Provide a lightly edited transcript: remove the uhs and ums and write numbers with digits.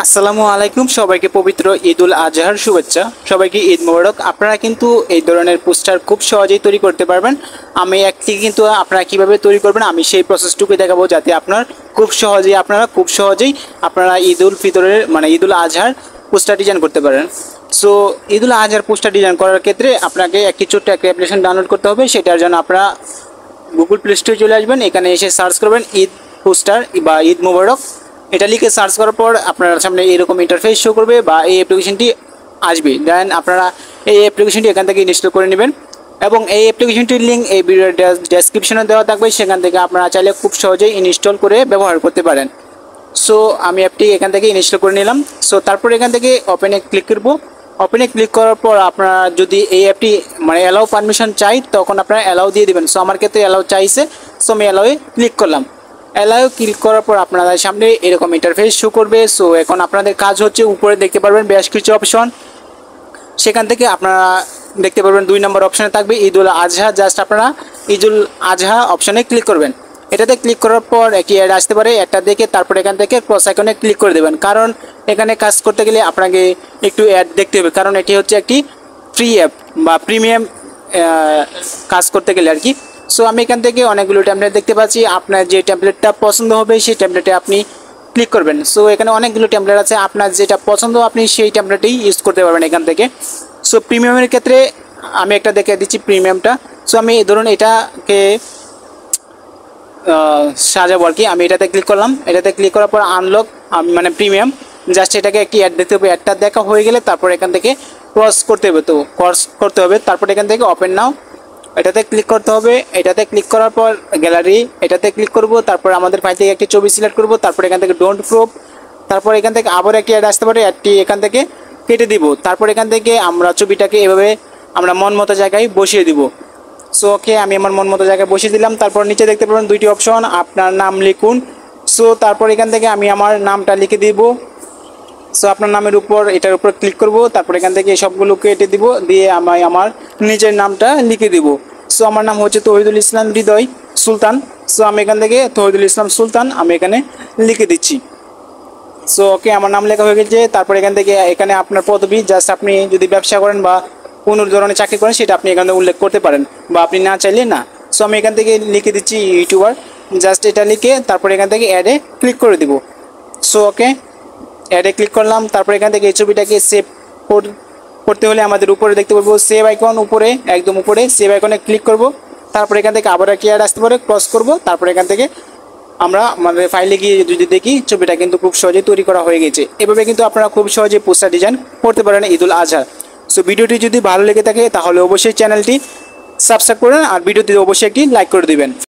আসসালামু আলাইকুম, সবাইকে পবিত্র ঈদুল আজহার শুভেচ্ছা। সবাইকে ঈদ মোবারক। আপনারা কিন্তু এই ধরনের পোস্টার খুব সহজেই তৈরি করতে পারবেন। আমি একটি কিন্তু আপনারা কিভাবে তৈরি করবেন আমি সেই প্রসেসটুকু দেখাবো, যাতে খুব সহজেই আপনারা ঈদুল ফিতরের ঈদুল আজহার পোস্টার ডিজাইন করতে পারেন। সো ঈদুল আজহার পোস্টার ডিজাইন করার ক্ষেত্রে আপনাকে একটি ছোট্ট একটা অ্যাপ্লিকেশন ডাউনলোড করতে হবে। সেটার জন্য আপনারা গুগল প্লে স্টোরে চলে আসবেন, এখানে এসে সার্চ করবেন ঈদ পোস্টার বা ঈদ মোবারক। এটা লিখে সার্চ করার পর আপনার সামনে এরকম ইন্টারফেস শো করবে বা এই অ্যাপ্লিকেশনটি আসবে। দেন আপনারা এই অ্যাপ্লিকেশনটি এখান থেকে ইনস্টল করে নেবেন এবং এই অ্যাপ্লিকেশনটির লিঙ্ক এই ভিডিওর ডেসক্রিপশনে দেওয়া থাকবে, সেখান থেকে আপনারা চাইলে খুব সহজেই ইনস্টল করে ব্যবহার করতে পারেন। সো আমি অ্যাপটি এখান থেকে ইনস্টল করে নিলাম। সো তারপর এখান থেকে ওপেনে ক্লিক করব। ওপেনে ক্লিক করার পর আপনারা যদি এই অ্যাপটি অ্যালাউ পারমিশন চাই, তখন আপনারা অ্যালাউ দিয়ে দেবেন। সো আমার ক্ষেত্রে অ্যালাউ চাইছে, সো আমি অ্যালাউয়ে ক্লিক করলাম। অ্যালাউ ক্লিক করার পর আপনাদের সামনে এরকম ইন্টারফেস শো করবে। সো এখন আপনাদের কাজ হচ্ছে, উপরে দেখতে পারবেন বেশ কিছু অপশন, সেখান থেকে আপনারা দেখতে পারবেন 2 নম্বর অপশানে থাকবে ঈদুল আজহা। জাস্ট আপনারা ঈদুল আজহা অপশানে ক্লিক করবেন। এটাতে ক্লিক করার পর একটি অ্যাড আসতে পারে, একটা দেখে তারপর এখান থেকে ক্রস আইকনে ক্লিক করে দেবেন, কারণ এখানে কাজ করতে গেলে আপনাকে একটু অ্যাড দেখতে হবে, কারণ এটি হচ্ছে একটি ফ্রি অ্যাপ বা প্রিমিয়াম কাজ করতে গেলে আর কি। সো আমি এখান থেকে অনেকগুলো টেমপ্লেট দেখতে পাচ্ছি, আপনার যে টেমপ্লেটটা পছন্দ হবে সেই টেমপ্লেটে আপনি ক্লিক করবেন। সো এখানে অনেকগুলো টেমপ্লেট আছে, আপনার যেটা পছন্দ আপনি সেই টেমপ্লেটেই ইউজ করতে পারবেন এখান থেকে। সো প্রিমিয়ামের ক্ষেত্রে আমি একটা দেখে দিচ্ছি প্রিমিয়ামটা। সো আমি ধরুন এটাকে সাজাবো আর কি। আমি এটাতে ক্লিক করলাম। এটাতে ক্লিক করার পর আনলক প্রিমিয়াম, জাস্ট এটাকে একটি অ্যাড দিতে হবে। অ্যাডটা দেখা হয়ে গেলে তারপর এখান থেকে ক্রস করতে হবে। তারপর এখান থেকে ওপেন নাও এটাতে ক্লিক করতে হবে। এটাতে ক্লিক করার পর গ্যালারি এটাতে ক্লিক করব। তারপর আমাদের ফাইল থেকে একটি ছবি সিলেক্ট করব। তারপর এখান থেকে ডোন্ট ক্রপ। তারপর এখান থেকে আবার একটি অ্যাড আসতে পারে, অ্যাডটি এখান থেকে কেটে দিব। তারপর এখান থেকে আমরা ছবিটাকে এভাবে আমরা মন মতো জায়গায় বসিয়ে দিব। সো ওকে, আমি আমার মন মতো জায়গায় বসিয়ে দিলাম। তারপর নিচে দেখতে পাবেন 2টি অপশন, আপনার নাম লিখুন। সো তারপর এখান থেকে আমি আমার নামটা লিখে দিব। সো আপনার নামের উপর এটার উপর ক্লিক করব। তারপর এখান থেকে সবগুলো কেটে দিব, দিয়ে আমি আমার নিজের নামটা লিখে দিব। সো আমার নাম হচ্ছে তৌহিদুল ইসলাম হৃদয় সুলতান। সো আমি এখান থেকে তৌহিদুল ইসলাম সুলতান আমি এখানে লিখে দিচ্ছি। সো ওকে, আমার নাম লেখা হয়ে গেছে। তারপর এখান থেকে এখানে আপনার পদবি, জাস্ট আপনি যদি ব্যবসা করেন বা কোনো ধরনের চাকরি করেন সেটা আপনি এখান থেকে উল্লেখ করতে পারেন, বা আপনি না চাইলে না। সো আমি এখান থেকে লিখে দিচ্ছি ইউটিউবার, জাস্ট এটা লিখে তারপর এখান থেকে অ্যাডে ক্লিক করে দিব। সো ওকে, অ্যাডে ক্লিক করলাম। তারপর এখান থেকে এই ছবিটাকে সেভ করতে হলে আমাদের উপরে দেখতে পারবো সেভ আইকন, উপরে একদম উপরে সেভ আইকনে ক্লিক করব। তারপর এখান থেকে আবার একটি অ্যাড আসতে পারে, ক্রস করব। তারপর এখান থেকে আমরা আমাদের ফাইলে গিয়ে যদি দেখি ছবিটা কিন্তু খুব সহজেই তৈরি করা হয়ে গেছে। এভাবে কিন্তু আপনারা খুব সহজে পোস্টার ডিজাইন করতে পারেন ঈদুল আজহা। সো ভিডিওটি যদি ভালো লেগে থাকে তাহলে অবশ্যই চ্যানেলটি সাবস্ক্রাইব করুন আর ভিডিওটি অবশ্যই একটি লাইক করে দিবেন।